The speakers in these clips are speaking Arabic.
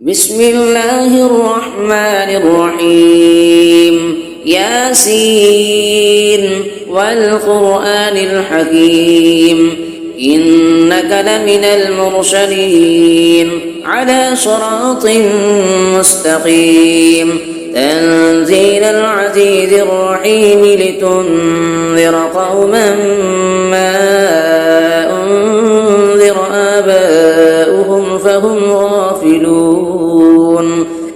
بسم الله الرحمن الرحيم ياسين والقرآن الحكيم إنك لمن المرسلين على صراط مستقيم تنزيل العزيز الرحيم لتنذر قوما ما أنذر آباؤهم فهم غافلون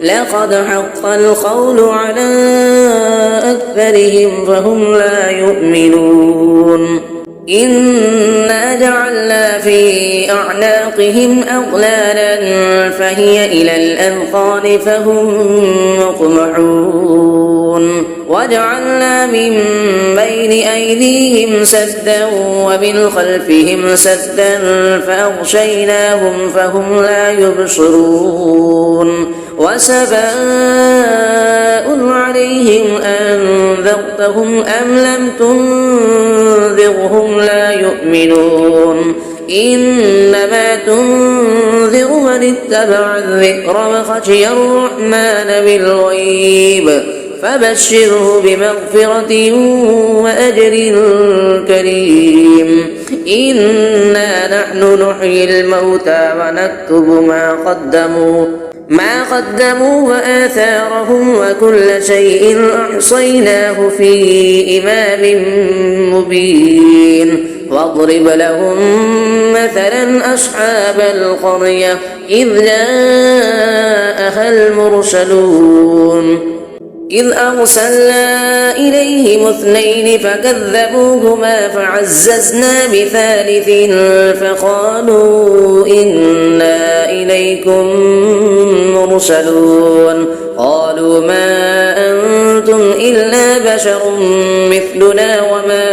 لقد حق القول على أكثرهم فهم لا يؤمنون إنا جعلنا في أعناقهم أغلالا فهي إلى الأذقان فهم مقمحون وجعلنا من بين أيديهم سدا ومن خلفهم سدا فأغشيناهم فهم لا يبصرون وسواء عليهم أنذرتهم أم لم تنذرهم لا يؤمنون إنما تنذر من اتبع الذكر وخشي الرحمن بالغيب فبشره بمغفرة وأجر كريم إنا نحن نحيي الموتى ونكتب ما قدموا وآثارهم وكل شيء أحصيناه في إمام مبين واضرب لهم مثلا أصحاب القرية إذ جاءها المرسلون إذ أرسلنا إليهم اثنين فكذبوهما فعززنا بثالث فقالوا إنا إليكم مرسلون قالوا ما أنتم إلا بشر مثلنا وما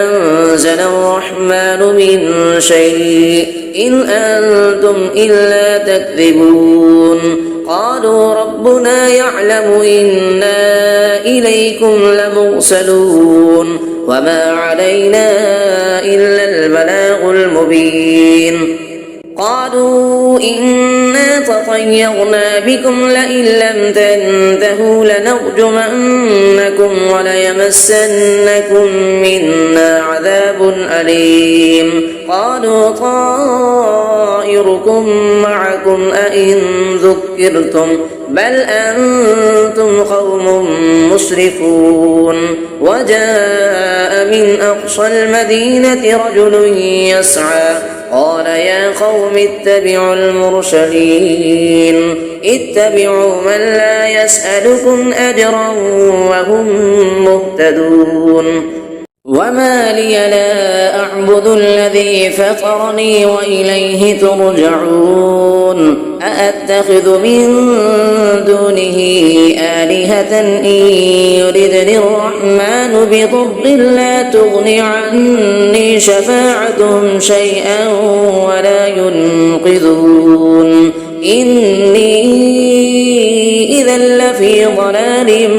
أنزل الرحمن من شيء إن أنتم إلا تكذبون قالوا ربنا يعلم إنا إليكم لمرسلون وما علينا إلا البلاغ المبين قالوا إنا تطيرنا بكم لئن لم تنتهوا لنرجمنكم وليمسنكم منا عذاب أليم قالوا طائركم معكم أئن ذكرتم بل أنتم قوم مسرفون وجاء من أقصى المدينة رجل يسعى قال يا قوم اتبعوا المرسلين اتبعوا من لا يسألكم أجرا وهم مهتدون وما لي لا أعبد الذي فطرني وإليه ترجعون أأتخذ من دونه آلهة إن يردني الرحمن بضر لا تغن عني شفاعتهم شيئا ولا ينقذون إني إذا لفي ضلال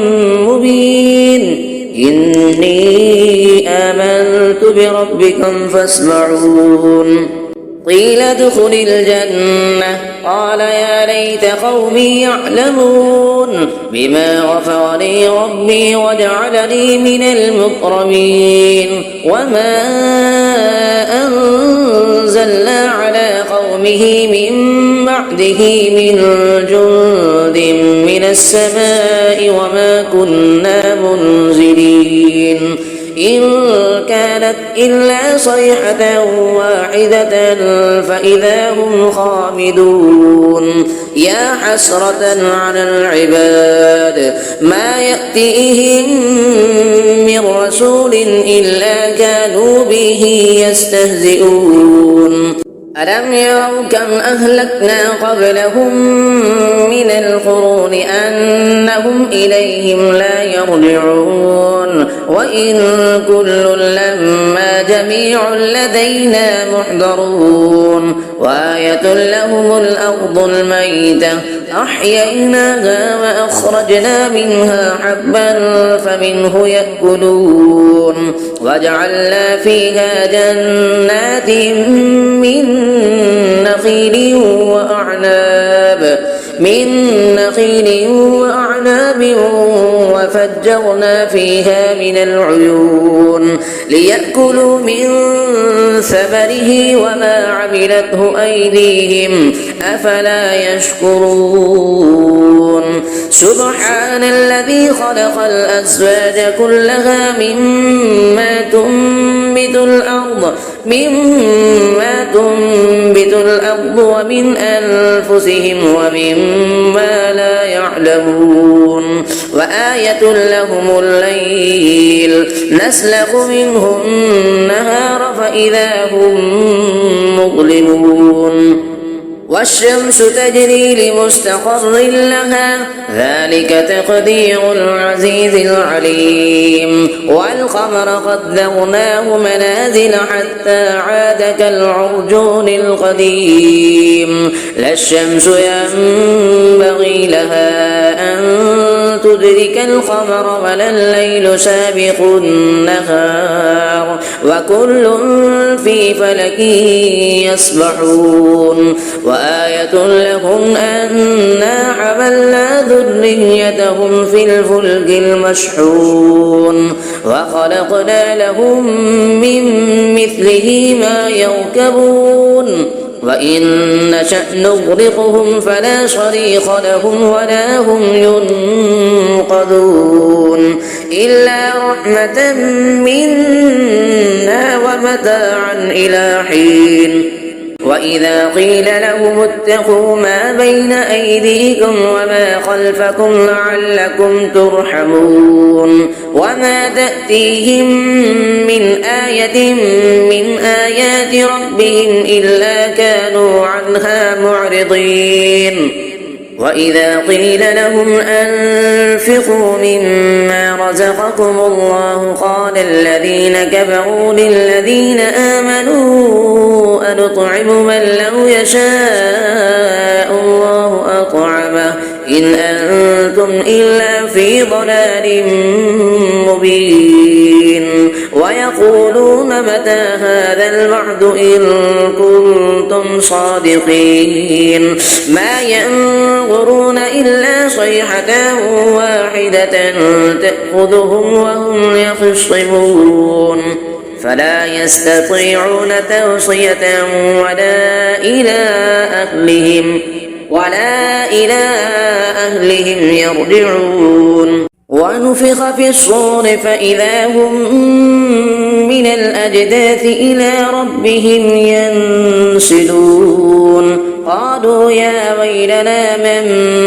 مبين إني آمنت بربكم فاسمعون قيل ادخل الجنة قال يا ليت قومي يعلمون بما غفر لي ربي وجعلني من المكرمين وما أنزلنا على قومه من بعده من جند من السماء وما كنا منزلين إن كانت إلا صيحة واحدة فإذا هم خامدون يا حسرة على العباد ما يأتيهم من رسول إلا كانوا به يستهزئون ألم يروا كم أهلكنا قبلهم من القرون أنهم إليهم لا يرجعون وإن كل لما جميع لدينا محضرون وآية لهم الأرض الميتة أحييناها وأخرجنا منها حبا فمنه يأكلون وجعلنا فيها جنات من نخيل وأعناب من نخيل وأعناب وفجرنا فيها من العيون ليأكلوا من ثمره وما عملته أيديهم أفلا يشكرون سبحان الذي خلق الأزواج كلها مما تنبت الأرض ومن أنفسهم ومما لا يعلمون وآية لهم الليل نسلخ منه النهار فإذا هم مظلمون والشمس تجري لمستقر لها ذلك تقدير العزيز العليم والقمر قدرناه منازل حتى عاد كالعرجون القديم لا الشمس ينبغي لها أن تدرك القمر ولا الليل سابق النهار وكل في فلك يسبحون وآية لهم أنا حملنا ذريتهم في الفلك المشحون وخلقنا لهم من مثله ما يركبون وإن نشأ نغرقهم فلا صريخ لهم ولا هم ينقذون إلا رحمة منا ومتاعا إلى حين وإذا قيل لهم اتقوا ما بين أيديكم وما خلفكم لعلكم ترحمون وما تأتيهم من آية من آيات ربهم إلا كانوا عنها معرضين وإذا قيل لهم أنفقوا مما رزقكم الله قال الذين كفروا للذين آمنوا أنطعم من لو يشاء الله أطعمه إن أنتم إلا في ضلال مبين ويقولون متى هذا الوعد إن كنتم صادقين ما ينظرون إلا صيحة واحدة تأخذهم وهم يخصمون فلا يستطيعون توصية ولا إلى أهلهم يرجعون ونفخ في الصور فإذا هم من الأجداث إلى ربهم ينسلون قالوا يا ويلنا من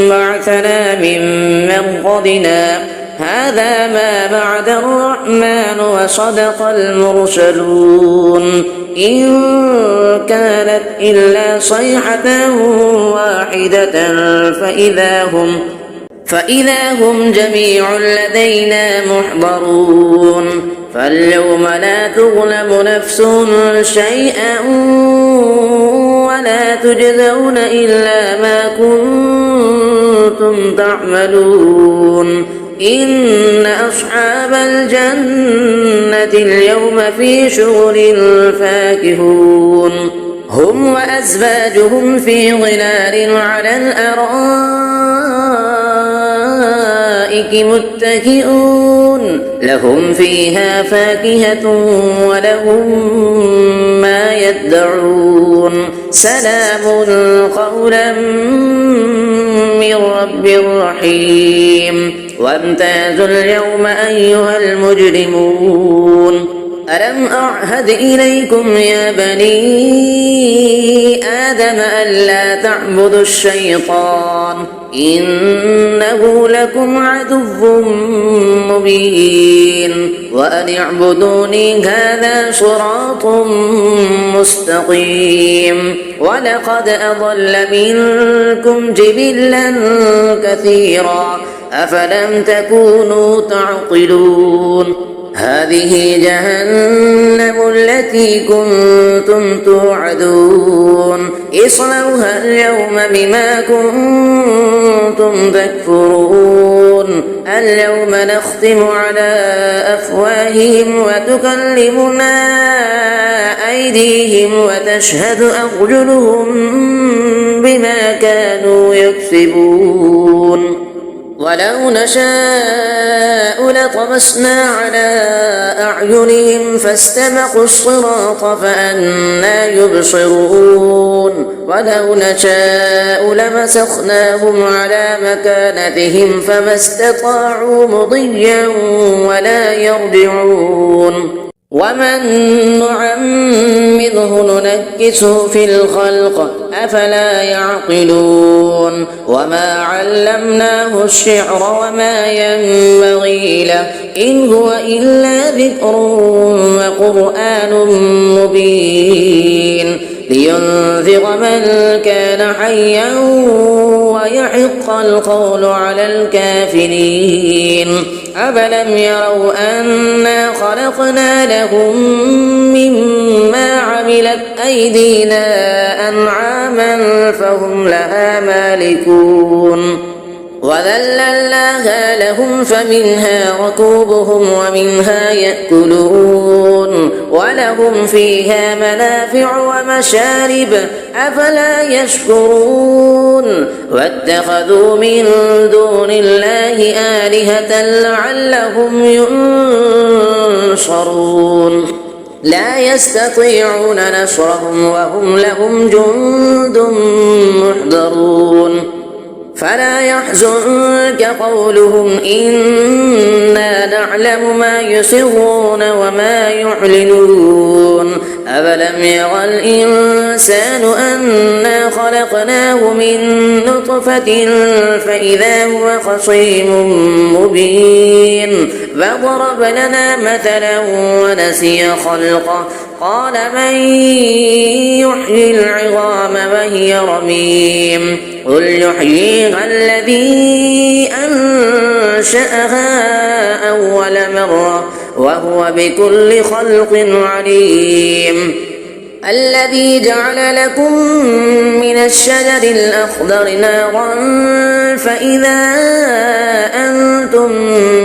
بعثنا من مرقدنا هذا ما بعد الرحمن وصدق المرسلون إن كانت إلا صيحة واحدة فإذا هم جميع لدينا محضرون فاليوم لا تظلم نفس شيئا ولا تجزون إلا ما كنتم تعملون إن أصحاب الجنة اليوم في شغل فاكهون هم وأزواجهم في ظلال على الأرائك متكئون لهم فيها فاكهة ولهم ما يدعون سلام قولا من رب رحيم وامتازوا اليوم أيها المجرمون ألم أعهد إليكم يا بني آدم ألا تعبدوا الشيطان إنه لكم عدو مبين وأن اعبدوني هذا صراط مستقيم ولقد أضل منكم جبلا كثيرا أفلم تكونوا تعقلون هذه جهنم التي كنتم توعدون اصلوها اليوم بما كنتم تكفرون اليوم نختم على أفواههم وتكلمنا أيديهم وتشهد أرجلهم بما كانوا يكسبون ولو نشاء لطمسنا على أعينهم فاستبقوا الصراط فأنى يبصرون ولو نشاء لمسخناهم على مكانتهم فما استطاعوا مضيا ولا يرجعون ومن نعمره ننكسه في الخلق أفلا يعقلون وما علمناه الشعر وما ينبغي له إن هو إلا ذكر وقرآن مبين لينذر من كان حيا ويحق القول على الكافرين أفلم يروا أنا خلقنا لهم مما عملت أيدينا أنعاما فهم لها مالكون وذللناها لهم فمنها ركوبهم ومنها يأكلون ولهم فيها منافع ومشارب أفلا يشكرون واتخذوا من دون الله آلهة لعلهم ينصرون لا يستطيعون نصرهم وهم لهم جند محضرون فلا يحزنك قولهم إنا نعلم ما يسرون وما يعلنون أفلم ير الإنسان أنا خلقناه من نطفة فإذا هو خصيم مبين فضرب لنا مثلا ونسي خلقه قال من يحيي العظام وهي رميم قل يحييها الذي أنشأها أول مرة وهو بكل خلق عليم الذي جعل لكم من الشجر الأخضر نارا فإذا أنتم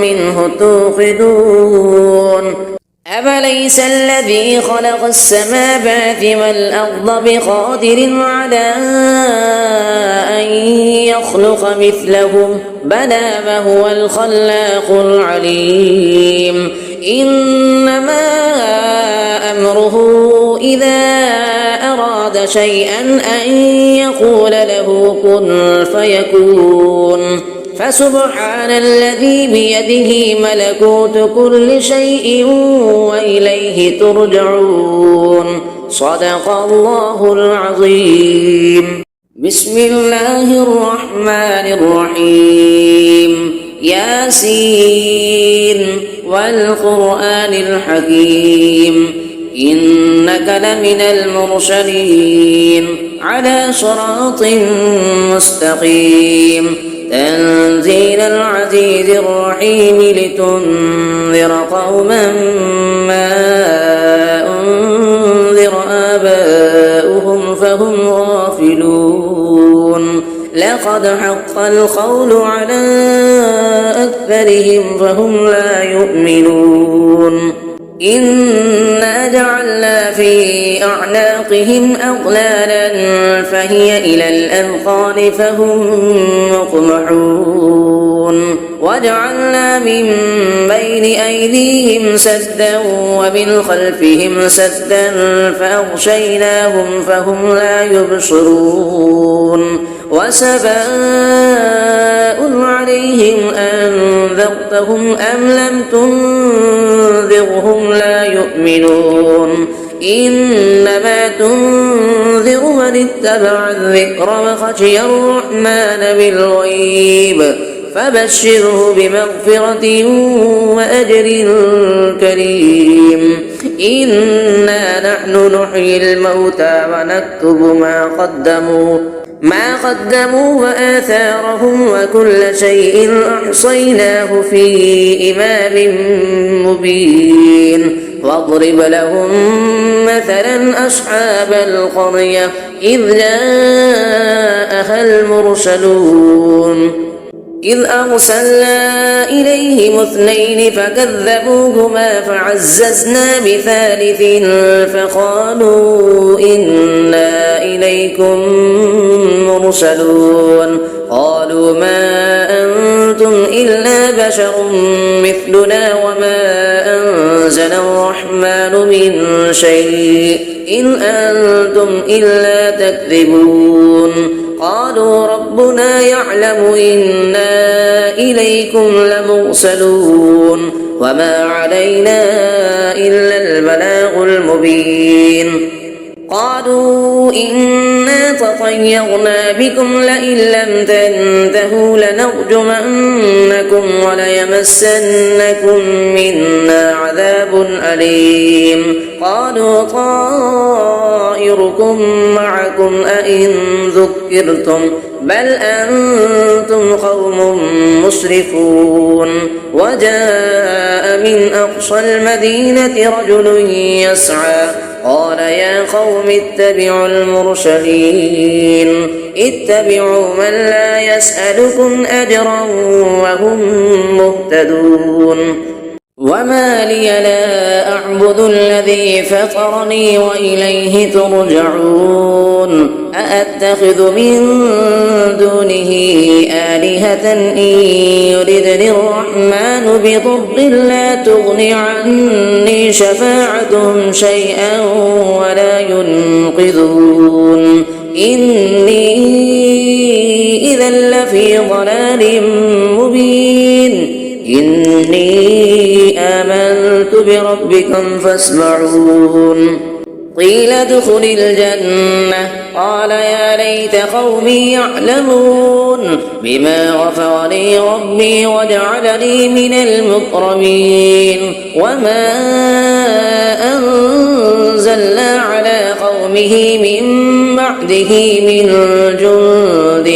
منه توقدون أفليس الذي خلق السماوات والأرض بقادر على أن يخلق مثلهم بلى وهو الخلاق العليم إنما أمره إذا أراد شيئا أن يقول له كن فيكون فسبحان الذي بيده ملكوت كل شيء وإليه ترجعون صدق الله العظيم بسم الله الرحمن الرحيم ياسين والقرآن الحكيم إنك لمن المرسلين على صراط مستقيم تنزيل العزيز الرحيم لتنذر قوما ما أنذر آباؤهم فهم غافلون لقد حق القول على أكثرهم فهم لا يؤمنون إنا جعلنا في أعناقهم أغلالا فهي إلى الأذقان فهم مقمحون وجعلنا من بين أيديهم سدا ومن خلفهم سدا فأغشيناهم فهم لا يبصرون وسواء عليهم أنذرتهم أم لم تنذرهم لا يؤمنون إنما تنذر من اتبع الذكر وخشي الرحمن بالغيب فبشره بمغفرة وأجر كريم إنا نحن نحيي الموتى ونكتب ما قدموا وآثارهم وكل شيء أحصيناه في إمام مبين واضرب لهم مثلا أصحاب القرية إذ جاءها المرسلون إذ أرسلنا إليهم اثنين فكذبوهما فعززنا بثالث فقالوا إنا إليكم مرسلون قالوا ما أنتم إلا بشر مثلنا وما أنزل الرحمن من شيء إن أنتم إلا تكذبون قالوا ربنا يعلم إنا إليكم لمرسلون وما علينا إلا البلاغ المبين قالوا إنا تطيرنا بكم لئن لم تنتهوا لنرجمنكم وليمسنكم منا عذاب أليم قالوا طائركم معكم أئن ذكرتم بل أنتم قوم مسرفون وجاء من أقصى المدينة رجل يسعى قال يا قوم اتبعوا المرسلين اتبعوا من لا يسألكم أجرا وهم مهتدون وما لي لا أعبد الذي فطرني وإليه ترجعون أأتخذ من دونه آلهة إن يردني الرحمن بضر لا تغن عني شفاعتهم شيئا ولا ينقذون إني إذا لفي ضلال مبين إني آمنت بربكم فاسمعون قيل ادخل الجنة قال يا ليت قومي يعلمون بما غفر لي ربي وجعلني من المكرمين وما أنزلنا على قومه من بعده من جند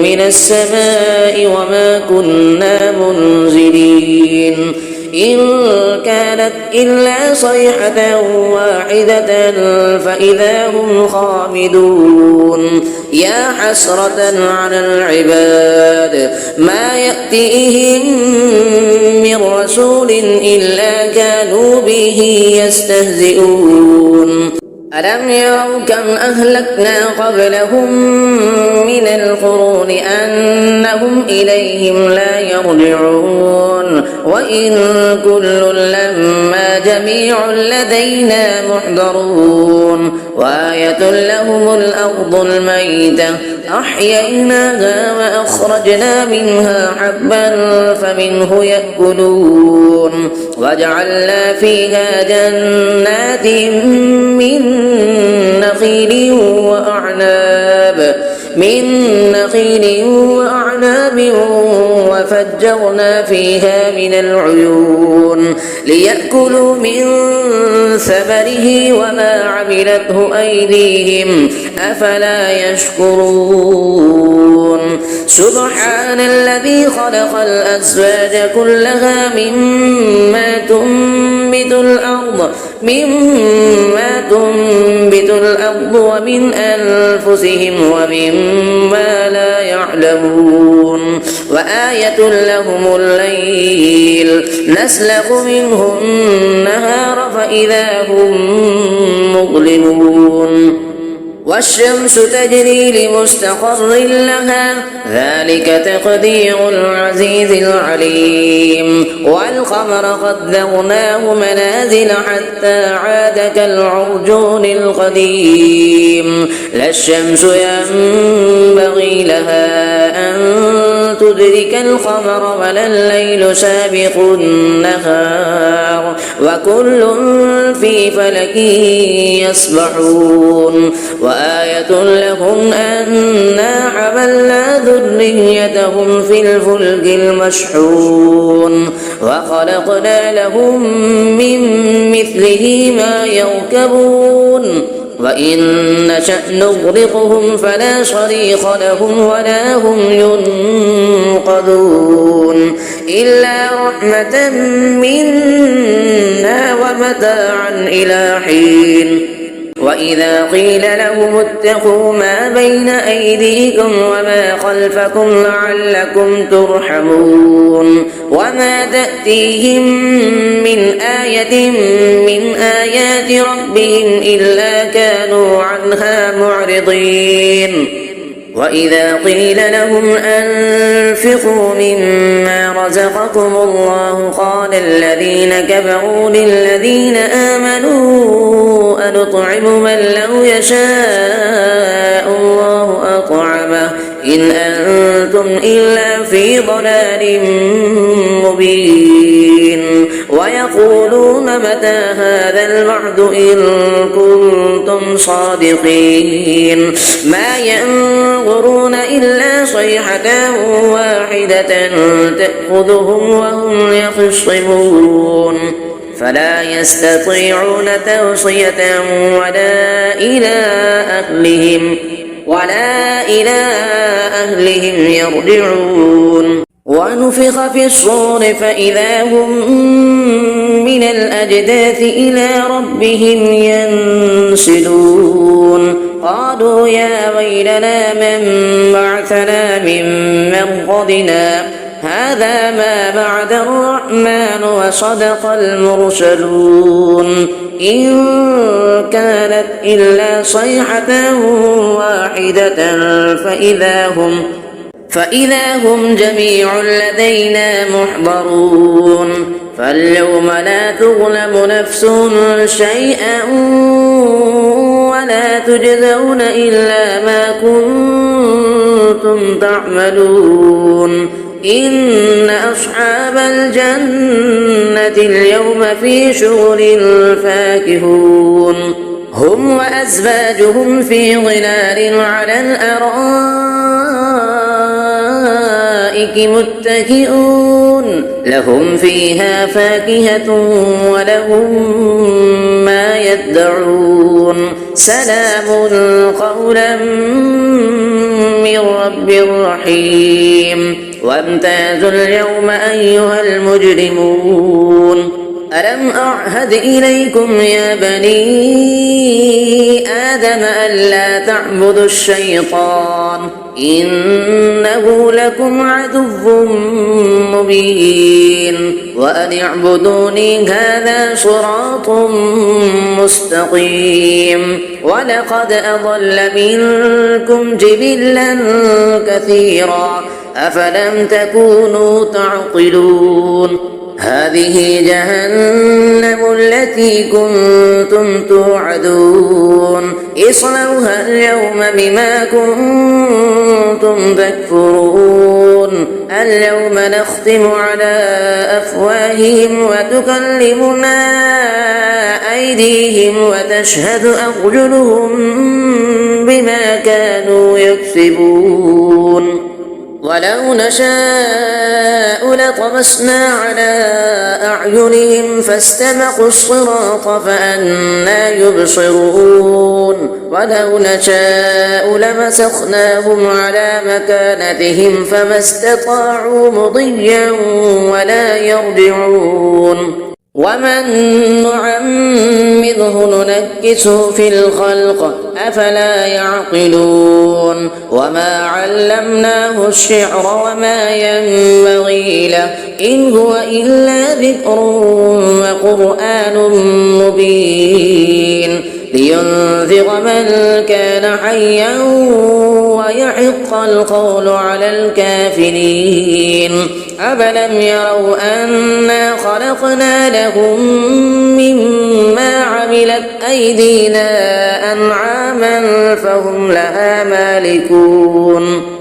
من السماء وما كنا منزلين إن كانت إلا صيحة واحدة فإذا هم خامدون يا حسرة على العباد ما يأتيهم من رسول إلا كانوا به يستهزئون ألم يروا كم أهلكنا قبلهم من القرون أنهم إليهم لا يرجعون وإن كل لما جميع لدينا محضرون وآية لهم الأرض الميتة أحييناها وأخرجنا منها حبا فمنه يأكلون وجعلنا فيها جنات من نخيل وأعناب وفجرنا فيها من العيون ليأكلوا من ثمره وما عملته أيديهم أفلا يشكرون سبحان الذي خلق الأزواج كلها مما تنبت الأرض ومن أنفسهم ومما لا يعلمون وآية لهم الليل نسلخ منه النهار فإذا هم مظلمون والشمس تجري لمستقر لها ذلك تقدير العزيز العليم والقمر قدرناه منازل حتى عاد كالعرجون القديم لا الشمس ينبغي لها أن تدرك القمر ولا الليل سابق النهار وكل في فلك يسبحون وآية لهم أنا حملنا ذريتهم في الفلك المشحون وخلقنا لهم من مثله ما يركبون وإن نشأ نغرقهم فلا صريخ لهم ولا هم ينقذون إلا رحمة منا ومتاعا إلى حين وإذا قيل لهم اتقوا ما بين أيديكم وما خلفكم لعلكم ترحمون وما تأتيهم من آية من آيات ربهم إلا كانوا عنها معرضين وإذا قيل لهم أنفقوا مما رزقكم الله قال الذين كفروا للذين آمنوا أنطعم من لو يشاء الله أطعمه إن أنتم إلا في ضلال مبين ويقولون متى هذا الوعد إن كنتم صادقين ما ينظرون إلا صيحة واحدة تأخذهم وهم يخصمون فلا يستطيعون توصية ولا إلى أهلهم يرجعون ونفخ في الصور فإذا هم من الأجداث إلى ربهم ينسلون قالوا يا ويلنا من بعثنا من مرقدنا هذا ما بعد الرحمن وصدق المرسلون إن كانت إلا صيحة واحدة فإذا هم جميع لدينا محضرون فاليوم لا تظلم نفس شيئا ولا تجزون إلا ما كنتم تعملون إن أصحاب الجنة اليوم في شغل فاكهون هم وأزواجهم في ظلال على الأرائك متكئون لهم فيها فاكهة ولهم ما يدعون سلام قولا من رب رحيم وامتازوا اليوم أيها المجرمون ألم أعهد إليكم يا بني آدم ألا تعبدوا الشيطان إنه لكم عدو مبين وأن اعبدوني هذا صراط مستقيم ولقد أضل منكم جبلا كثيرا أفلم تكونوا تعقلون هذه جهنم التي كنتم توعدون اصلوها اليوم بما كنتم تكفرون اليوم نختم على أفواههم وتكلمنا أيديهم وتشهد أرجلهم بما كانوا يكسبون ولو نشاء لطمسنا على أعينهم فاستبقوا الصراط فأنى يبصرون ولو نشاء لمسخناهم على مكانتهم فما استطاعوا مضيا ولا يرجعون ومن نعمره ننكسه في الخلق أفلا يعقلون وما علمناه الشعر وما ينبغي له إن هو إلا ذكر وقرآن مبين لينذر من كان حيا ويحق القول على الكافرين أفلم يروا أنا خلقنا لهم مما عملت أيدينا أنعاما فهم لها مالكون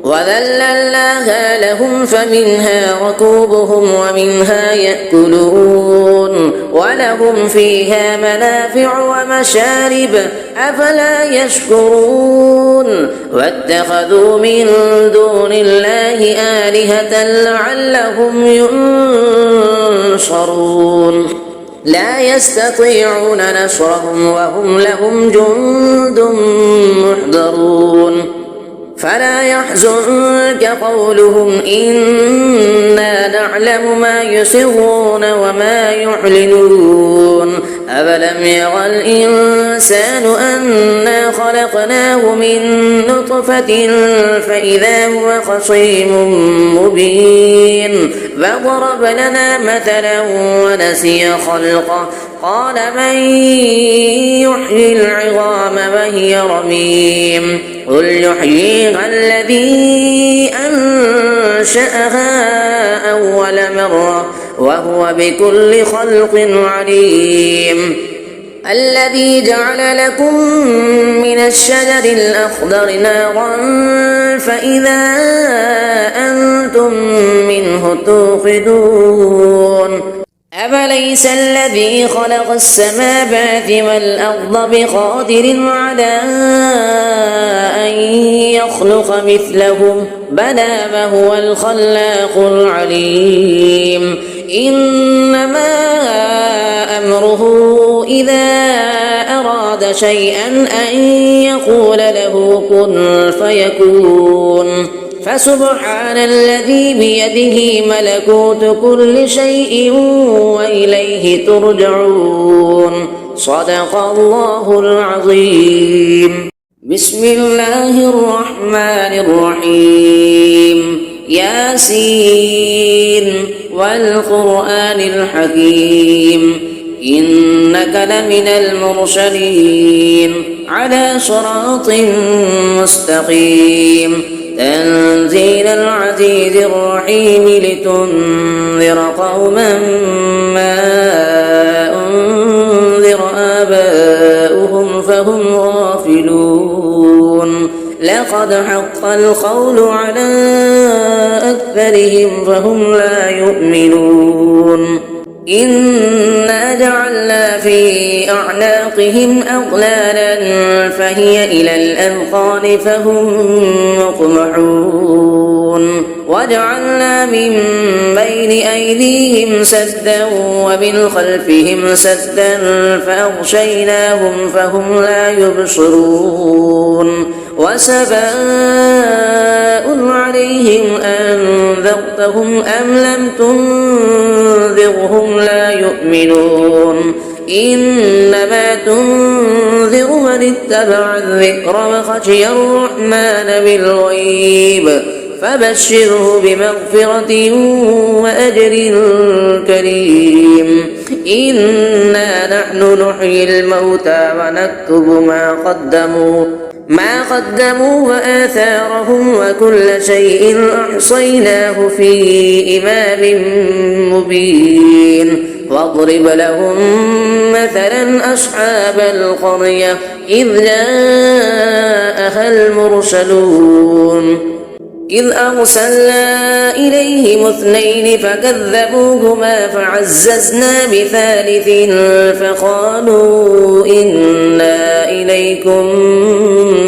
وذللناها لهم فمنها ركوبهم ومنها يأكلون ولهم فيها منافع ومشارب أفلا يشكرون واتخذوا من دون الله آلهة لعلهم ينصرون لا يستطيعون نصرهم وهم لهم جند محضرون فلا يحزنك قولهم إنا نعلم ما يسرون وما يعلنون أفلم ير الإنسان أنا خلقناه من نطفة فإذا هو خصيم مبين فضرب لنا مثلا ونسي خلقه قال من يحيي العظام وهي رميم قل يحييها الذي أنشأها أول مرة وهو بكل خلق عليم الذي جعل لكم من الشجر الأخضر نارا فإذا أنتم منه توقدون أفليس الذي خلق السماوات والأرض بقادر على أن يخلق مثلهم بلى وهو الخلاق العليم إنما أمره إذا أراد شيئا أن يقول له كن فيكون فسبحان الذي بيده ملكوت كل شيء وإليه ترجعون صدق الله العظيم بسم الله الرحمن الرحيم ياسين والقرآن الحكيم إنك لمن المرسلين على صراط مستقيم تنزيل العزيز الرحيم لتنذر قوما ما أنذر آباؤهم فهم غافلون لقد حق القول على أكثرهم فهم لا يؤمنون إنا جعلنا في أعناقهم أغلالا فهي إلى الأذقان فهم مقمحون وجعلنا من بين أيديهم سدا ومن خلفهم سدا فأغشيناهم فهم لا يبصرون وسواء عليهم أنذرتهم أم لم تنذرهم لا يؤمنون إنما تنذر من اتبع الذكر وخشي الرحمن بالغيب فبشره بمغفرة وأجر كريم إنا نحن نحيي الموتى ونكتب ما قدموا وآثارهم وكل شيء أحصيناه في إمام مبين واضرب لهم مثلا أصحاب القرية إذ جاءها المرسلون إذ أرسلنا إليهم اثنين فكذبوهما فعززنا بثالث فقالوا إنا إليكم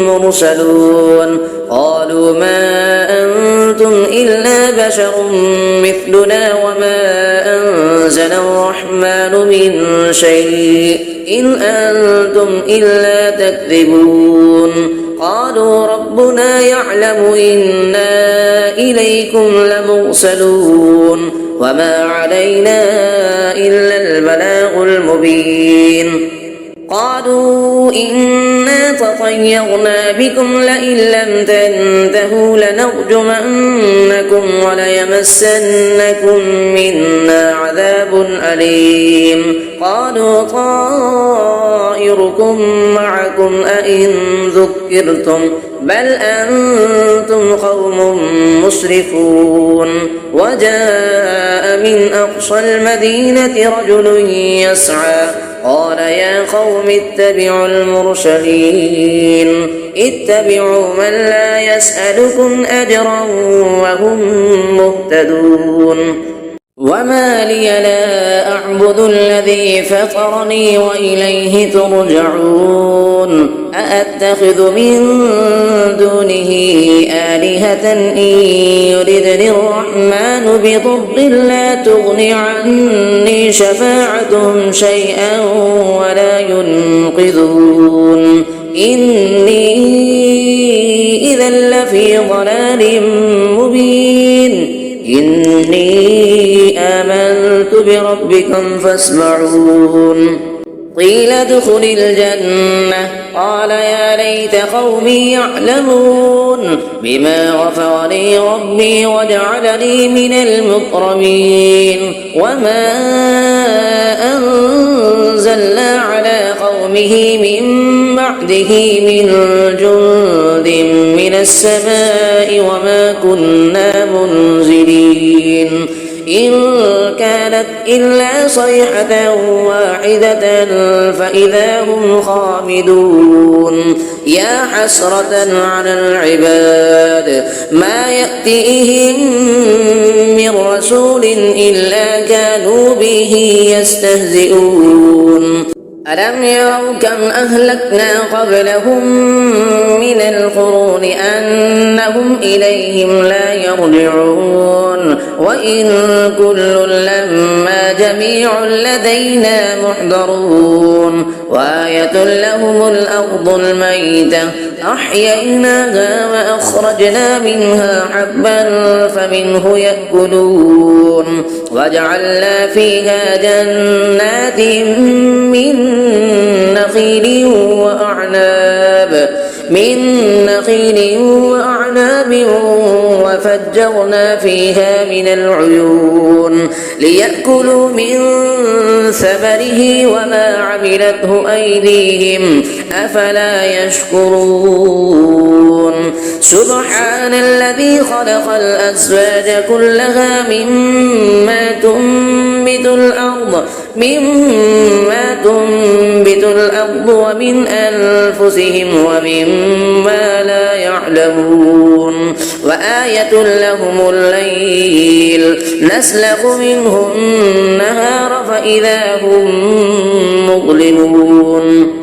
مرسلون قالوا ما أنتم إلا بشر مثلنا وما أنزل الرحمن من شيء إن أنتم إلا تكذبون قالوا ربنا يعلم إنا إليكم لمرسلون وما علينا إلا البلاغ المبين قالوا إنا تطيرنا بكم لئن لم تنتهوا لنرجمنكم وليمسنكم منا عذاب أليم قالوا طائركم معكم أئن ذكرتم بل أنتم قوم مسرفون وجاء من أقصى المدينة رجل يسعى قال يا قوم اتبعوا المرسلين اتبعوا من لا يسألكم أجرا وهم مهتدون وما لي لا أعبد الذي فطرني وإليه ترجعون أأتخذ من دونه آلهة إن يردني الرحمن بضر لا تغن عني شفاعتهم شيئا ولا ينقذون إني إذا لفي ضلال مبين إني آمنت بربكم فاسمعون قيل ادخل الجنة قال يا ليت قومي يعلمون بما غفر لي ربي وجعلني من المكرمين وما أنزلنا على قومه من بعده من جند من السماء وما كنا منزلين إن كانت إلا صيحة واحدة فإذا هم خامدون يا حسرة على العباد ما يأتيهم من رسول إلا كانوا به يستهزئون ألم يروا كم أهلكنا قبلهم من القرون أنهم إليهم لا يرجعون وإن كل لما جميع لدينا محضرون وآية لهم الأرض الميتة أحييناها وأخرجنا منها حبا فمنه يأكلون وجعلنا فيها جنات من نخيل وأعناب وفجرنا فيها من العيون ليأكلوا من ثمره وما عملته أيديهم أفلا يشكرون سبحان الذي خلق الأزواج كلها مما تنبت الأرض ومن أنفسهم ومما لا يعلمون وآية لهم الليل نسلخ منه النهار فإذا هم مظلمون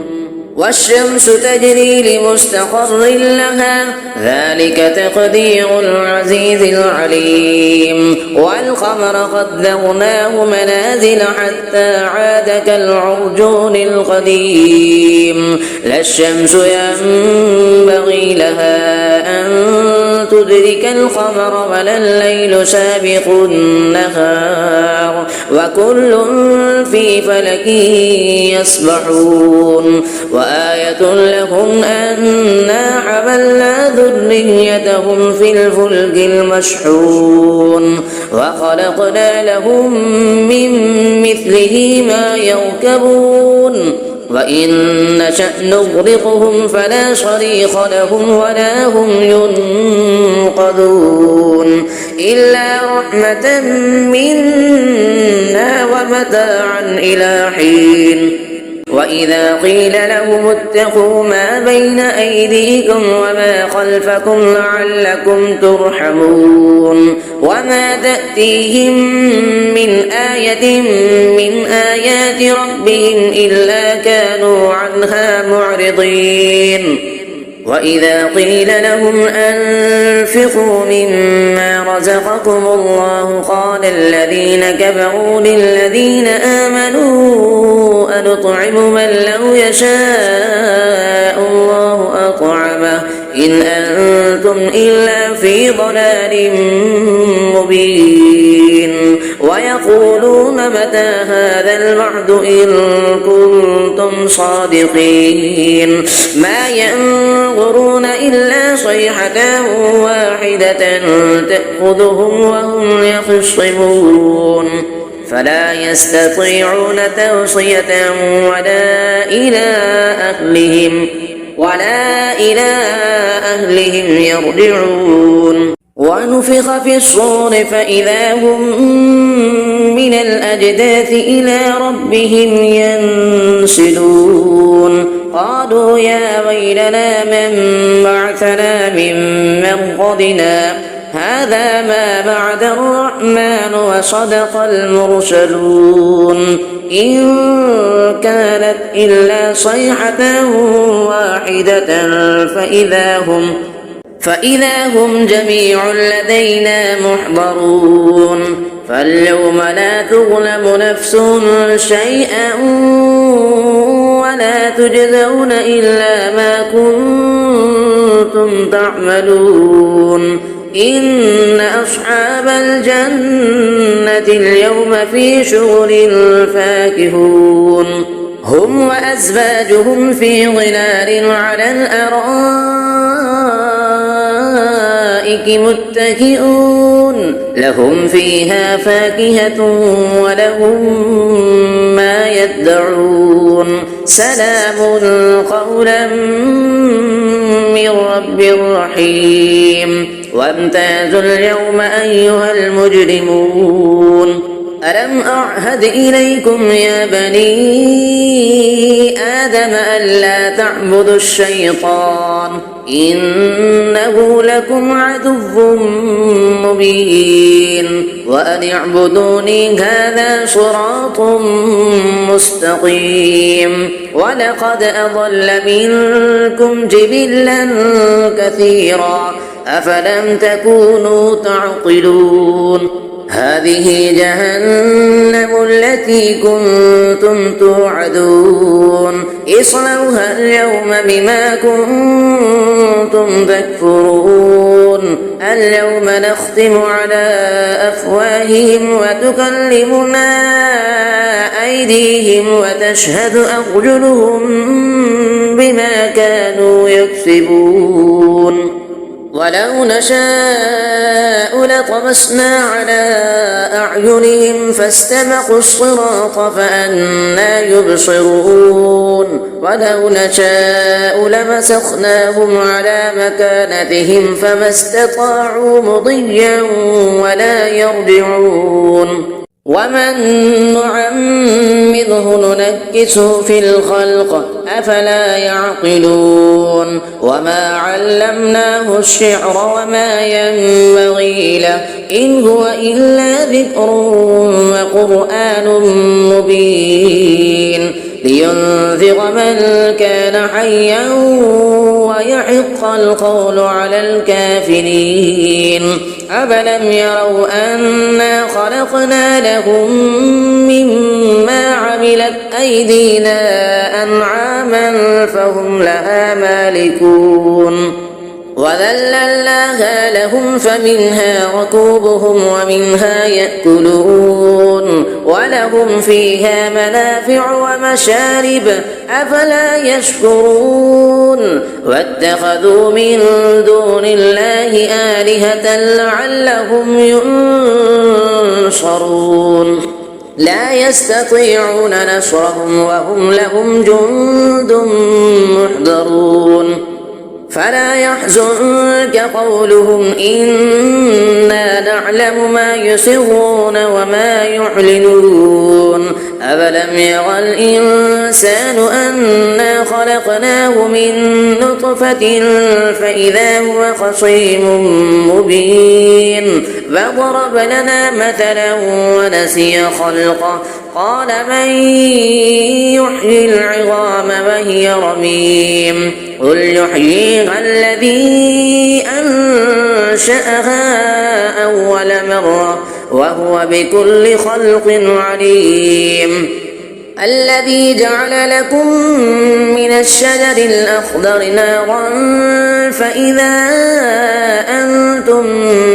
والشمس تجري لمستقر لها ذلك تقدير العزيز العليم والقمر قدرناه منازل حتى عاد كالعرجون القديم لا الشمس ينبغي لها أن تدرك القمر ولا الليل سابق النهار وكل في فلك يسبحون وآية لهم أنا حملنا ذريتهم في الفلك المشحون وخلقنا لهم من مثله ما يركبون وإن نشأ نغرقهم فلا صريخ لهم ولا هم ينقذون إلا رحمة منا ومتاعا إلى حين وإذا قيل لهم اتقوا ما بين أيديكم وما خلفكم لعلكم ترحمون وما تأتيهم من آية من آيات ربهم إلا كانوا عنها معرضين وإذا قيل لهم أنفقوا مما رزقكم الله قال الذين كفروا للذين آمنوا أنطعم من لو يشاء الله أطعمه إن أنتم إلا في ضلال مبين ويقولون متى هذا الوعد إن كنتم صادقين ما ينظرون إلا صيحة واحدة تأخذهم وهم يخصمون فلا يستطيعون توصية ولا إلى أهلهم يرجعون ونفخ في الصور فإذا هم من الأجداث إلى ربهم ينسلون قالوا يا ويلنا من بعثنا من مرقدنا هذا ما بعد الرحمن وصدق المرسلون إن كانت إلا صيحة واحدة فإذا هم جميع لدينا محضرون فاليوم لا تظلم نفس شيئا ولا تجزون إلا ما كنتم تعملون إن أصحاب الجنة اليوم في شغل فاكهون هم وأزواجهم في ظلال على الأرائك متكئون لهم فيها فاكهة ولهم ما يدعون سلام قولا من رب رحيم وامتازوا اليوم أيها المجرمون ألم أعهد إليكم يا بني آدم ألا تعبدوا الشيطان إنه لكم عدو مبين وأن اعبدوني هذا صراط مستقيم ولقد أضل منكم جبلا كثيرا أفلم تكونوا تعقلون هذه جهنم التي كنتم توعدون اصلوها اليوم بما كنتم تكفرون اليوم نختم على أفواههم وتكلمنا أيديهم وتشهد أرجلهم بما كانوا يكسبون ولو نشاء لطمسنا على أعينهم فاستبقوا الصراط فأنى يبصرون ولو نشاء لمسخناهم على مكانتهم فما استطاعوا مضيا ولا يرجعون ومن نعمره ننكسه في الخلق أفلا يعقلون وما علمناه الشعر وما ينبغي له إن هو إلا ذكر وقرآن مبين لينذر من كان حيا ويحق القول على الكافرين أفلم يروا أنا خلقنا لهم مما عملت أيدينا أنعاما فهم لها مالكون وذللناها لهم فمنها ركوبهم ومنها يأكلون ولهم فيها منافع ومشارب أفلا يشكرون واتخذوا من دون الله آلهة لعلهم ينصرون لا يستطيعون نصرهم وهم لهم جند محضرون فلا يحزنك قولهم إنا نعلم ما يسرون وما يعلنون أفلم يرى الإنسان أنا خلقناه من نطفة فإذا هو خصيم مبين فضرب لنا مثلا ونسي خلقه قال من يحيي العظام وهي رميم قل يحييها الذي أنشأها أول مرة وهو بكل خلق عليم الذي جعل لكم من الشجر الأخضر نارا فإذا أنتم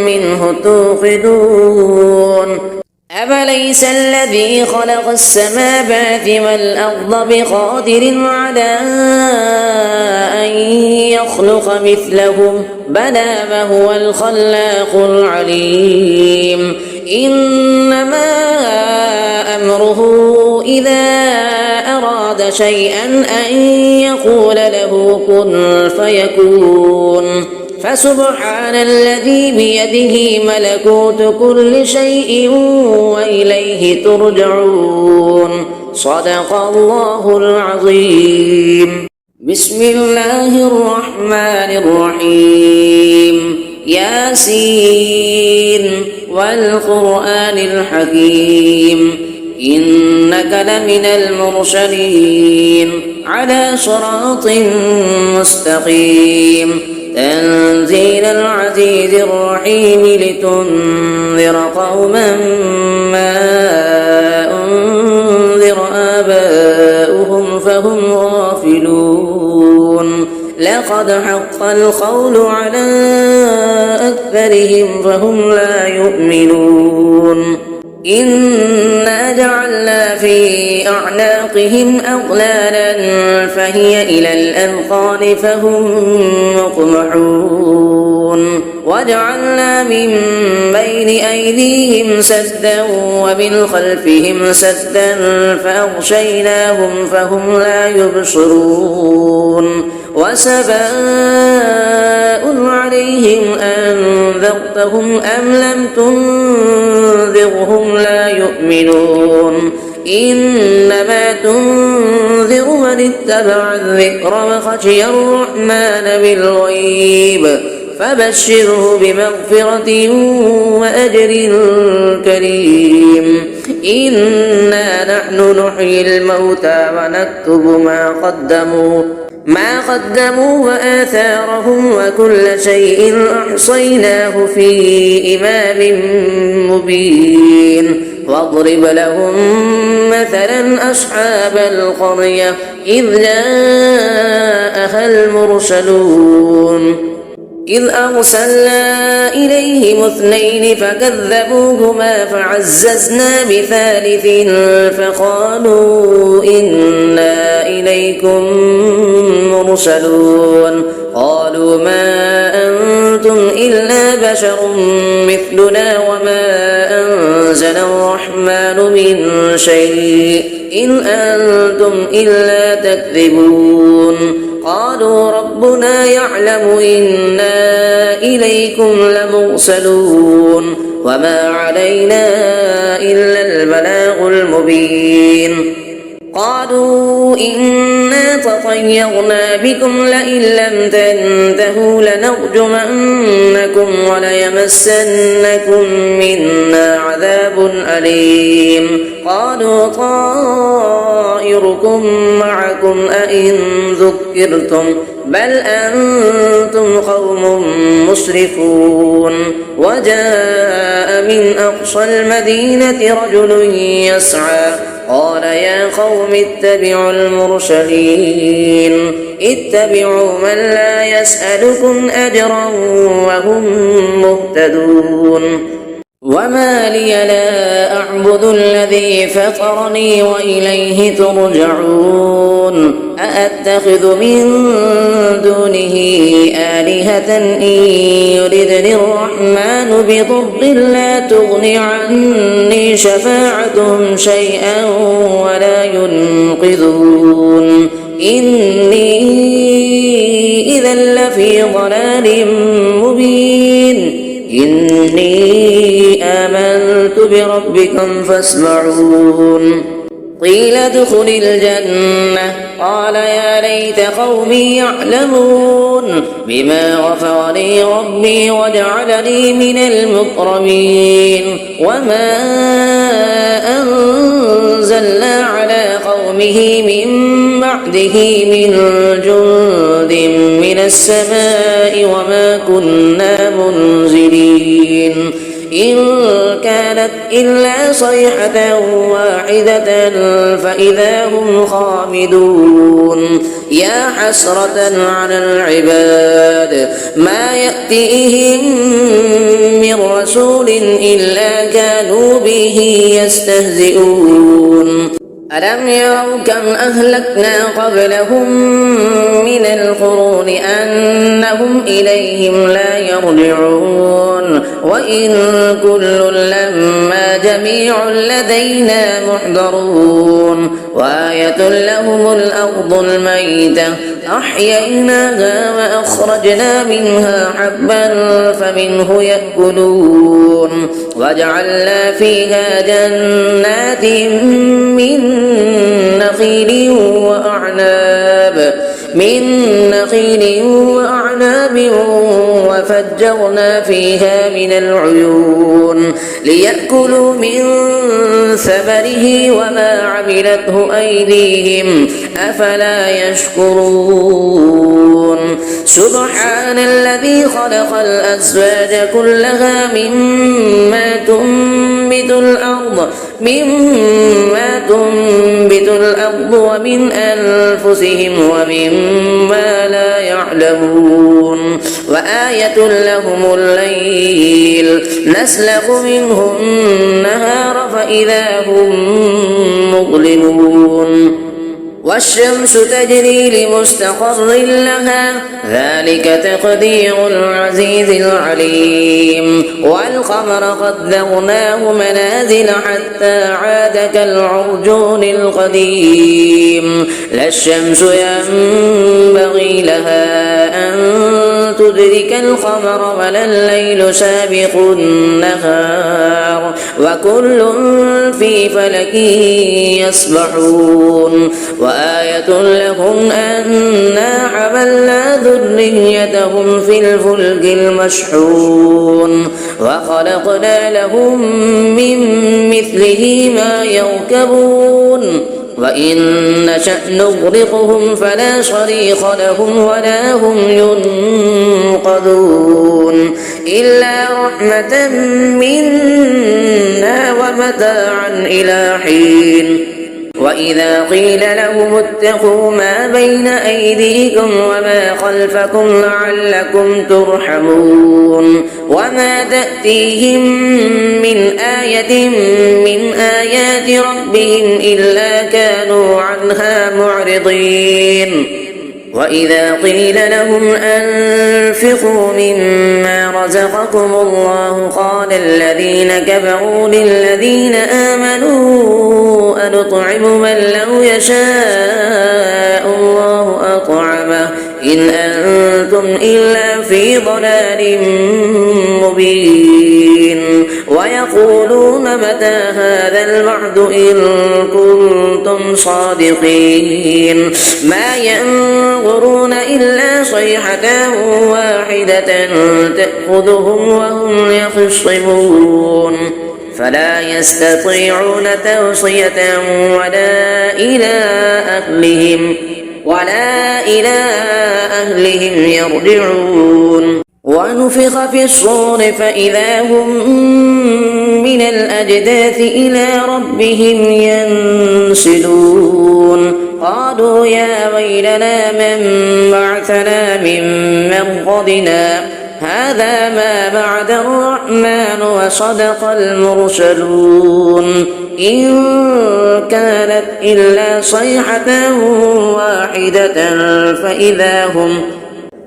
منه توقدون أفليس الذي خلق السماوات والأرض بقادر على أن يخلق مثلهم بلى وهو الخلاق العليم إنما أمره إذا أراد شيئا أن يقول له كن فيكون فسبحان الذي بيده ملكوت كل شيء وإليه ترجعون صدق الله العظيم بسم الله الرحمن الرحيم ياسين والقرآن الحكيم إنك لمن المرسلين على صراط مستقيم تنزيل العزيز الرحيم لتنذر قوما ما أنذر آباؤهم فهم غافلون لقد حق القول على أكثرهم فهم لا يؤمنون إنا جعلنا في أعناقهم أغلالا فهي إلى الأذقان فهم مقمحون وجعلنا من بين أيديهم سدا ومن خلفهم سدا فأغشيناهم فهم لا يبصرون وسواء عليهم أنذرتهم أم لم تنذرهم لا يؤمنون إنما تنذر من اتبع الذكر وخشي الرحمن بالغيب فبشره بمغفرة وأجر كريم إنا نحن نحيي الموتى ونكتب ما قدموا وآثارهم وكل شيء أحصيناه في إمام مبين واضرب لهم مثلا أصحاب القرية إذ جاءها المرسلون إذ أرسلنا إليهم اثنين فكذبوهما فعززنا بثالث فقالوا إنا إليكم مرسلون قالوا ما أنتم إلا بشر مثلنا وما أنزل الرحمن من شيء إن أنتم إلا تكذبون قالوا ربنا يعلم إنا إليكم لمرسلون وما علينا إلا البلاغ المبين قالوا إنا تطيرنا بكم لئن لم تنتهوا لنرجمنكم وليمسنكم منا عذاب أليم قالوا طائركم معكم أئن ذكرتم بل أنتم قوم مسرفون وجاء من أقصى المدينة رجل يسعى قال يا قوم اتبعوا المرسلين اتبعوا من لا يسألكم أجرا وهم مهتدون وما لي لا أعبد الذي فطرني وإليه ترجعون أأتخذ من دونه آلهة إن يردني الرحمن بضر لا تغن عني شفاعتهم شيئا ولا ينقذون إني إذا لفي ضلال مبين إني آمنت بربكم فاسمعون قيل ادخل الجنة قال يا ليت قومي يعلمون بما غفر لي ربي وجعلني من المكرمين وما أنزلنا على قومه من بعده من جند من السماء وما كنا منزلين إن كانت إلا صيحة واحدة فإذا هم خامدون يا حسرة على العباد ما يأتيهم من رسول إلا كانوا به يستهزئون ألم يروا كم أهلكنا قبلهم من القرون أنهم إليهم لا يرجعون وإن كل لما جميع لدينا محضرون وآية لهم الأرض الميتة أحييناها وأخرجنا منها حبا فمنه يأكلون وجعلنا فيها جنات من نخيل وأعناب وفجرنا فيها من العيون ليأكلوا من ثمره وما عملته أيديهم أفلا يشكرون سبحان الذي خلق الأزواج كلها مما تنبت الأرض ومن أنفسهم ومما لا يعلمون وآية لهم الليل نسلخ منه النهار فإذا هم مظلمون المجرمون والشمس تجري لمستقر لها ذلك تقدير العزيز العليم والقمر قدرناه منازل حتى عاد كالعرجون القديم لا الشمس ينبغي لها أن تدرك القمر ولا الليل سابق النهار وكل في فلك يسبحون وآية لهم أنا حملنا ذريتهم في الفلك المشحون وخلقنا لهم من مثله ما يركبون وإن نشأ نغرقهم فلا صريخ لهم ولا هم ينقذون إلا رحمة منا ومتاعا إلى حين وإذا قيل لهم اتقوا ما بين أيديكم وما خلفكم لعلكم ترحمون وما تأتيهم من آية من آيات ربهم إلا كانوا عنها معرضين وإذا قيل لهم أنفقوا مما رزقكم الله قال الذين كفروا للذين آمنوا أنطعم من لو يشاء الله أطعمه إن أنتم إلا في ضلال مبين ويقولون متى هذا الوعد إن كنتم صادقين ما ينظرون إلا صيحة واحدة تأخذهم وهم يخصمون فلا يستطيعون توصية ولا إلى أهلهم يرجعون ونفخ في الصور فإذا هم من الأجداث إلى ربهم ينسلون قالوا يا ويلنا من بعثنا من مرقدنا هذا ما بعد الرحمن وصدق المرسلون إن كانت إلا صيحة واحدة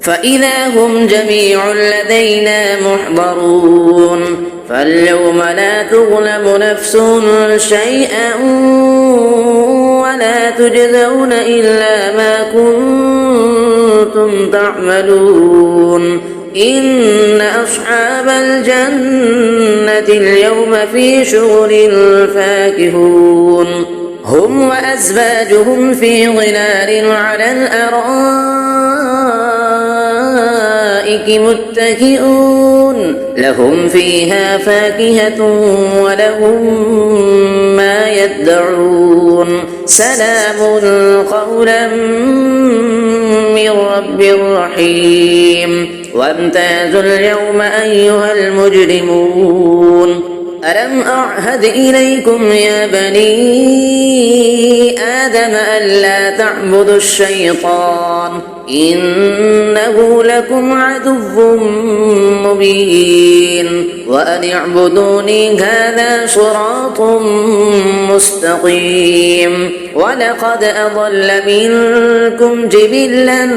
فإذا هم جميع لدينا محضرون فاليوم لا تظلم نفس شيئا ولا تجزون إلا ما كنتم تعملون إن أصحاب الجنة اليوم في شغل فاكهون هم وأزواجهم في ظلال على الأرائك متكئون لهم فيها فاكهة ولهم ما يدعون سلام قولا من رب رحيم وامتازوا اليوم أيها المجرمون ألم أعهد إليكم يا بني آدم ألا تعبدوا الشيطان إنه لكم عدو مبين وأن اعبدوني هذا صراط مستقيم ولقد أضل منكم جبلا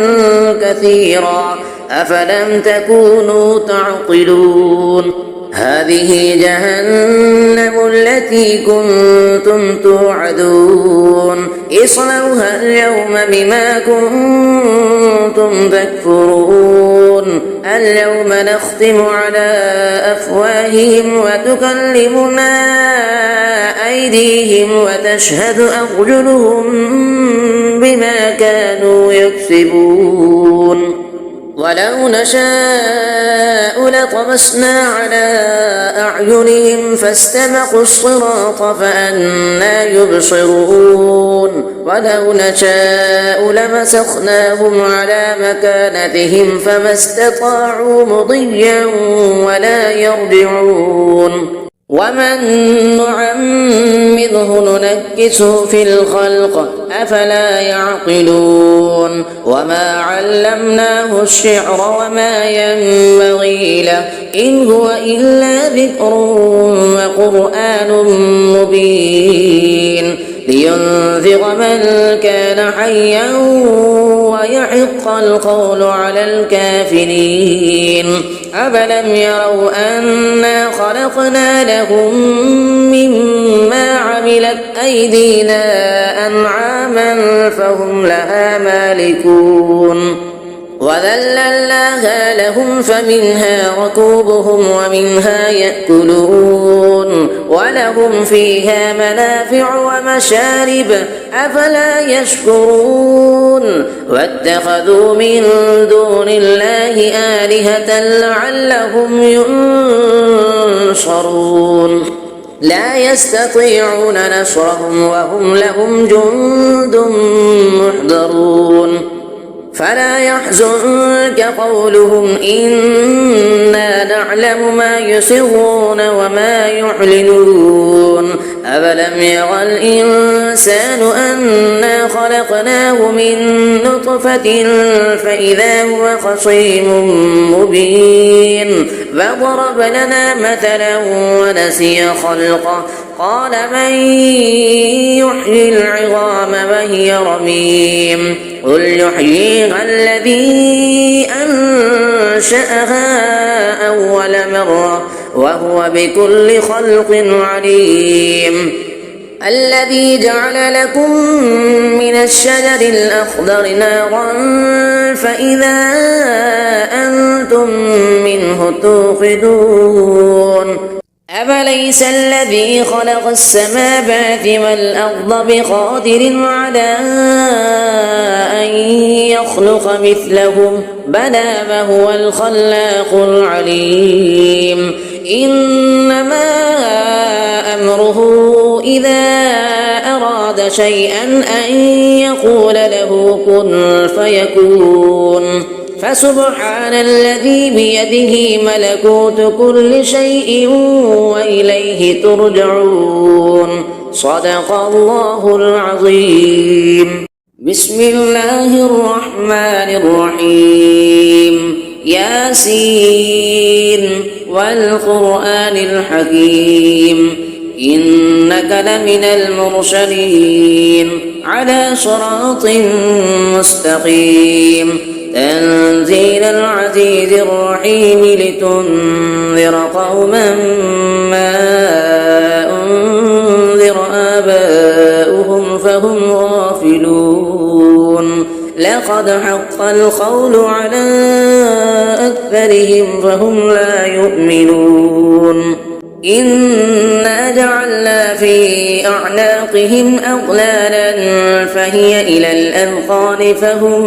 كثيرا أفلم تكونوا تعقلون هذه جهنم التي كنتم توعدون اصلوها اليوم بما كنتم تكفرون اليوم نختم على أفواههم وتكلمنا أيديهم وتشهد أرجلهم بما كانوا يكسبون ولو نشاء لطمسنا على أعينهم فاستبقوا الصراط فأنى يبصرون ولو نشاء لمسخناهم على مكانتهم فما استطاعوا مضيا ولا يرجعون ومن نعمره ننكسه في الخلق أفلا يعقلون وما علمناه الشعر وما ينبغي له إن هو إلا ذكر وقرآن مبين لينذر من كان حيا ويحق القول على الكافرين أفلم يروا أنا خلقنا لهم مما عملت أيدينا أنعاما فهم لها مالكون وذللناها لهم فمنها ركوبهم ومنها يأكلون ولهم فيها منافع ومشارب أفلا يشكرون واتخذوا من دون الله آلهة لعلهم ينصرون لا يستطيعون نصرهم وهم لهم جند محضرون فلا يحزنك قولهم إنا نعلم ما يسرون وما يعلنون أفلم يرى الإنسان أنا خلقناه من نطفة فإذا هو خصيم مبين فضرب لنا مثلا ونسي خلقه قال من يحيي العظام وهي رميم قل يحييها الذي أنشأها أول مرة وهو بكل خلق عليم الذي جعل لكم من الشجر الأخضر نارا فإذا أنتم منه توقدون أفليس الذي خلق السماوات والأرض بقادر على أن يخلق مثلهم بلى وهو الخلاق العليم إنما أمره إذا أراد شيئا أن يقول له كن فيكون فسبحان الذي بيده ملكوت كل شيء وإليه ترجعون صدق الله العظيم بسم الله الرحمن الرحيم ياسين والقرآن الحكيم إنك لمن المرسلين على صراط مستقيم تنزيل العزيز الرحيم لتنذر قوما ما أنذر آباؤهم فهم غافلون لقد حق القول على أكثرهم فهم لا يؤمنون إنا جعلنا في أعناقهم أغلالا فهي إلى الأذقان فهم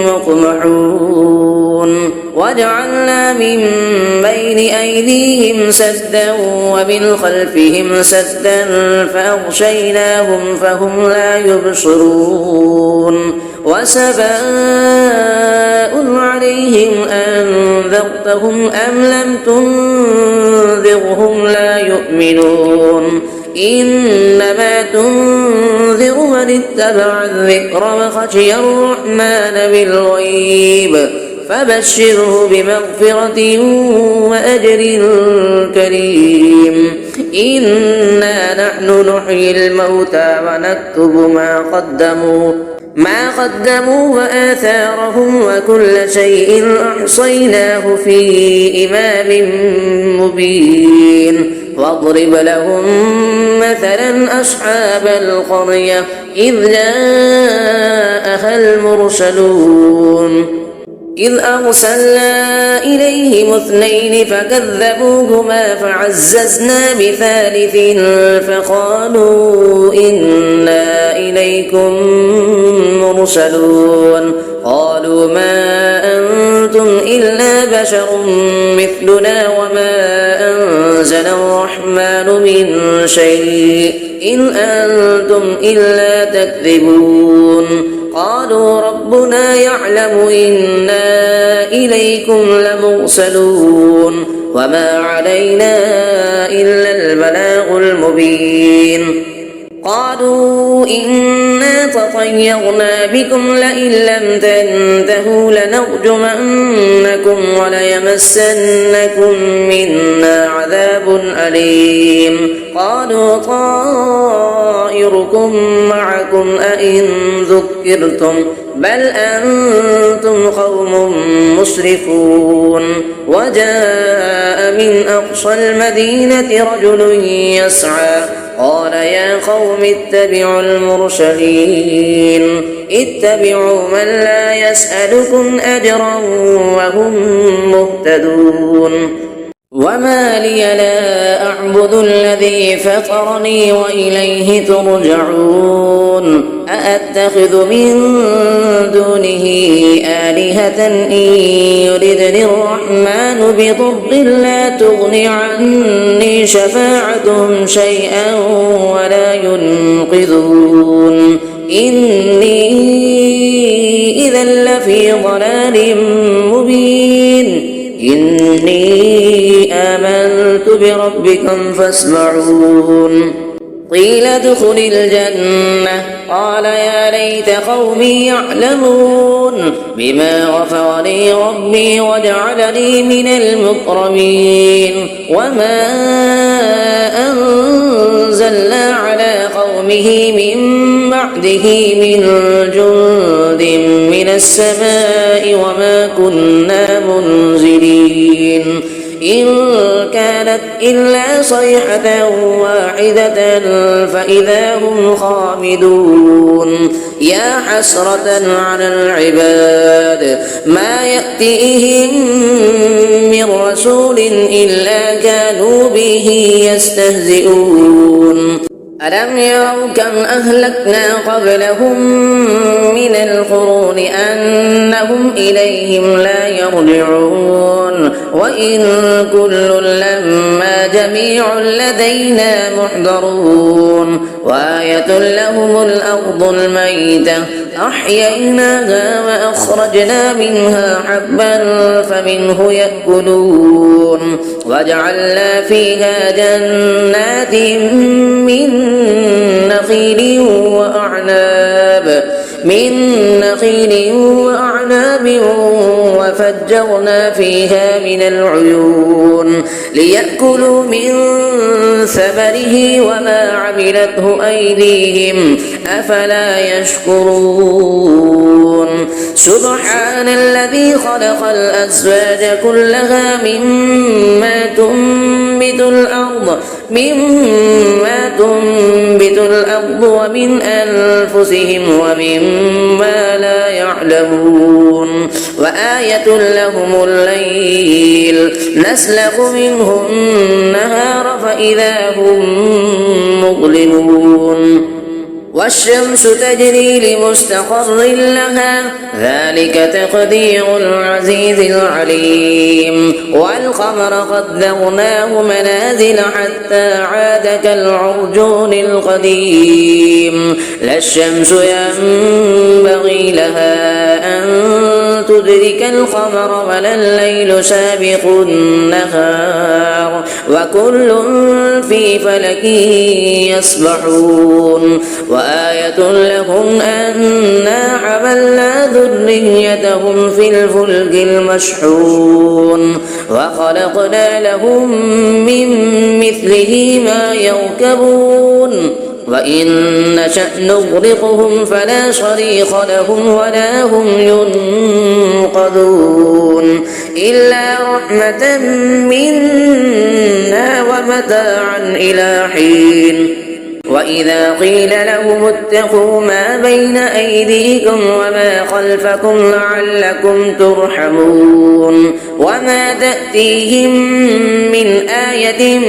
مقمحون وجعلنا من بين أيديهم سدا ومن خلفهم سدا فأغشيناهم فهم لا يبصرون وسواء عليهم أنذرتهم أم لم تنذرهم لا يؤمنون إنما تنذر من اتبع الذكر وخشي الرحمن بالغيب فبشره بمغفرة وأجر كريم إنا نحن نحيي الموتى ونكتب ما قدموا وآثارهم وكل شيء أحصيناه في إمام مبين واضرب لهم مثلا أصحاب القرية إذ جاءها المرسلون إذ أرسلنا إليهم اثنين فكذبوهما فعززنا بثالث فقالوا إنا إليكم مرسلون قالوا ما أنتم إلا بشر مثلنا وما أنزل الرحمن من شيء إن أنتم إلا تكذبون قالوا ربنا يعلم إنا إليكم لمرسلون وما علينا إلا البلاغ المبين قالوا إنا تطيرنا بكم لئن لم تنتهوا لنرجمنكم وليمسنكم منا عذاب أليم قالوا طائركم طائركم معكم أئن ذكرتم بل أنتم قوم مسرفون وجاء من أقصى المدينة رجل يسعى قال يا قوم اتبعوا المرسلين اتبعوا من لا يسألكم أجرا وهم مهتدون وما لي لا أعبد الذي فطرني وإليه ترجعون أأتخذ من دونه آلهة إن يردني الرحمن بضر لا تغن عني شفاعتهم شيئا ولا ينقذون إني إذا لفي ضلال مبين إني آمنت بربكم فاسمعون قيل ادخل الجنة قال يا ليت قومي يعلمون بما غفر لي ربي وجعلني من المكرمين وما أنزلنا على قومه من بعده من جند من السماء وما كنا منزلين إن كانت إلا صيحة واحدة فإذا هم خامدون يا حسرة على العباد ما يأتيهم من رسول إلا كانوا به يستهزئون ألم يروا كم أهلكنا قبلهم من القرون أنهم إليهم لا يرجعون وإن كل لما جميع لدينا محضرون وآية لهم الأرض الميتة أحييناها وأخرجنا منها حبا فمنه يأكلون وجعلنا فيها جنات من نخيل وأعناب وفجرنا فيها من العيون ليأكلوا من ثمره وما عملته أيديهم أفلا يشكرون سبحان الذي خلق الأزواج كلها مما تنبت الأرض ومن أنفسهم ومما لا يعلمون وآية لهم الليل نسلخ منه النهار فإذا هم مظلمون والشمس تجري لمستقر لها ذلك تقدير العزيز العليم والقمر قدرناه منازل حتى عاد كالعرجون القديم لا الشمس ينبغي لها أن تدرك القمر ولا الليل سابق النهار وكل في فلك يسبحون وآية لهم أنا حملنا ذريتهم في الفلك المشحون وخلقنا لهم من مثله ما يركبون وإن نشأ نغرقهم فلا صريخ لهم ولا هم ينقذون إلا رحمة منا ومتاعا إلى حين وإذا قيل لهم اتقوا ما بين أيديكم وما خلفكم لعلكم ترحمون وما تأتيهم من آية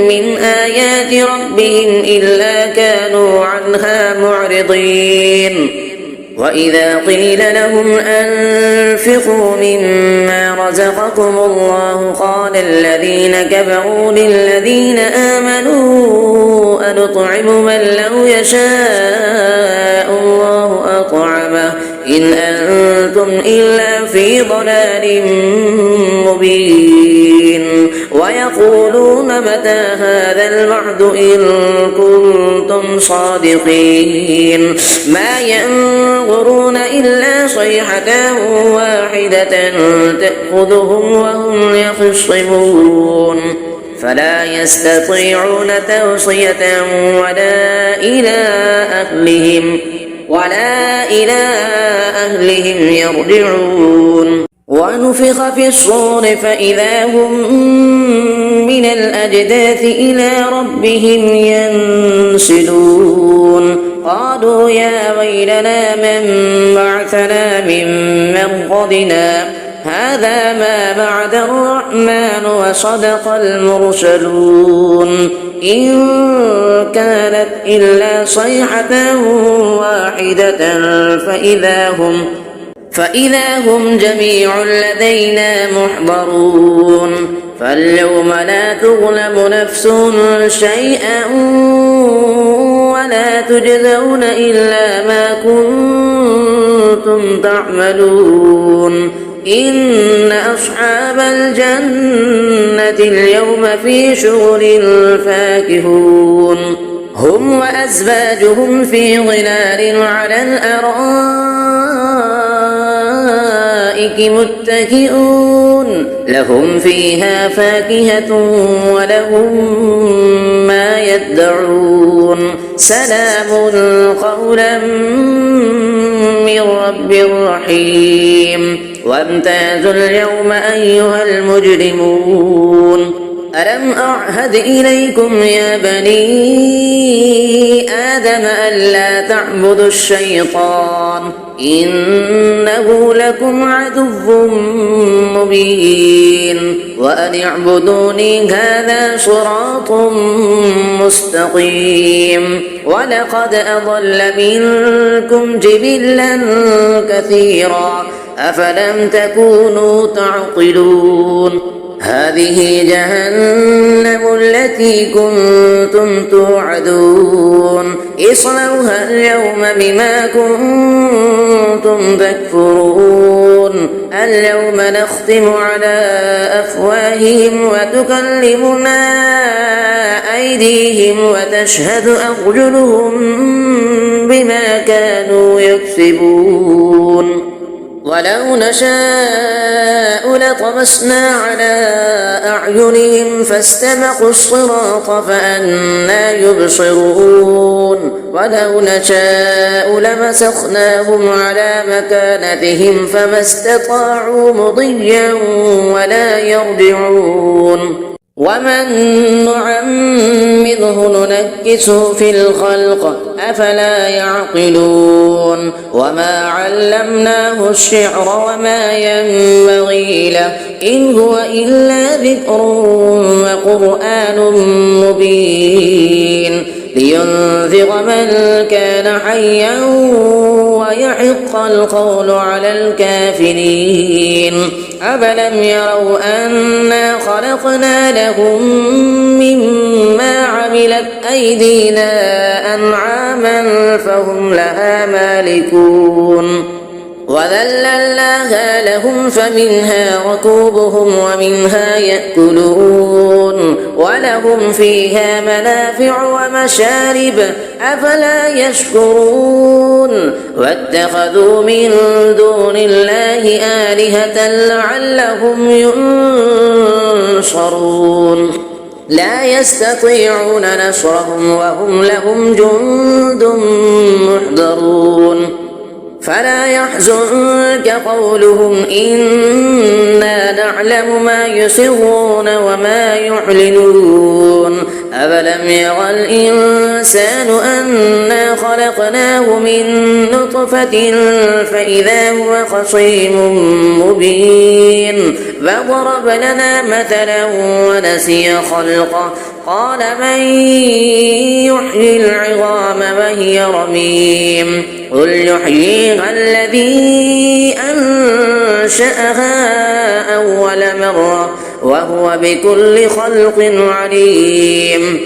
من آيات ربهم إلا كانوا عنها معرضين وإذا قيل لهم أنفقوا مما رزقكم الله قال الذين كفروا للذين آمنوا أنطعم من لو يشاء الله أطعمه إن أنتم إلا في ضلال مبين ويقولون متى هذا الوعد إن كنتم صادقين ما ينظرون إلا صيحة واحدة تأخذهم وهم يخصمون فلا يستطيعون توصية ولا إلى أهلهم يرجعون. ونفخ في الصور فإذا هم من الأجداث إلى ربهم ينسلون. قالوا يا ويلنا من بعثنا من مرقدنا هذا ما بعد الرحمن وصدق المرسلون إن كانت إلا صيحة واحدة فإذا هم جميع لدينا محضرون. فاليوم لا تظلم نفس شيئا ولا تجزون إلا ما كنتم تعملون. إن أصحاب الجنة اليوم في شغل فاكهون هم وأزواجهم في ظلال على الأرائك متكئون لهم فيها فاكهة ولهم ما يدعون سلام قولا من رب رحيم. وامتازوا اليوم أيها المجرمون ألم أعهد إليكم يا بني آدم ألا تعبدوا الشيطان إنه لكم عدو مبين وأن اعبدوني هذا صراط مستقيم. ولقد أضل منكم جبلا كثيرا أفلم تكونوا تعقلون. هذه جهنم التي كنتم توعدون اصلوها اليوم بما كنتم تكفرون. اليوم نختم على أفواههم وتكلمنا أيديهم وتشهد أرجلهم بما كانوا يكسبون. ولو نشاء لطمسنا على أعينهم فاستبقوا الصراط فأنى يبصرون. ولو نشاء لمسخناهم على مكانتهم فما استطاعوا مضيا ولا يرجعون. ومن نعمره ننكسه في الخلق أفلا يعقلون. وما علمناه الشعر وما ينبغي له إن هو إلا ذكر وقرآن مبين لينذر من كان حيا ويحق القول على الكافرين. أفلم يروا أنا خلقنا لهم مما عملت أيدينا أنعاما فهم لها مالكون وذللناها لهم فمنها ركوبهم ومنها يأكلون ولهم فيها منافع ومشارب أفلا يشكرون. واتخذوا من دون الله آلهة لعلهم ينصرون لا يستطيعون نصرهم وهم لهم جند محضرون. فلا يحزنك قولهم إنا نعلم ما يسرون وما يعلنون. أفلم يرى الإنسان أنا خلقناه من نطفة فإذا هو خصيم مبين فضرب لنا مثلا ونسي خلقه قال من يحيي العظام وهي رميم قل يحييها الذي أنشأها أول مرة وهو بكل خلق عليم.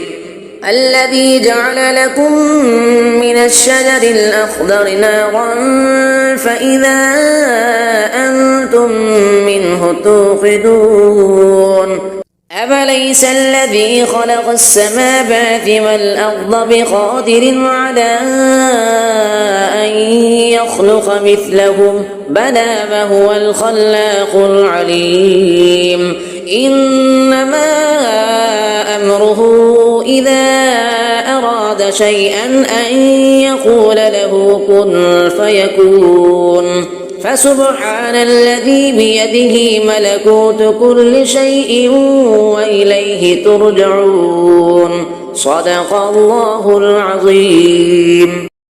الذي جعل لكم من الشجر الأخضر نارا فإذا أنتم منه توقدون. أفليس الذي خلق السماوات والأرض بقادر على أن يخلق مثلهم بلى وهو الخلاق العليم. إنما أمره إذا أراد شيئا أن يقول له كن فيكون فسبحان الذي بيده ملكوت كل شيء وإليه ترجعون. صدق الله العظيم.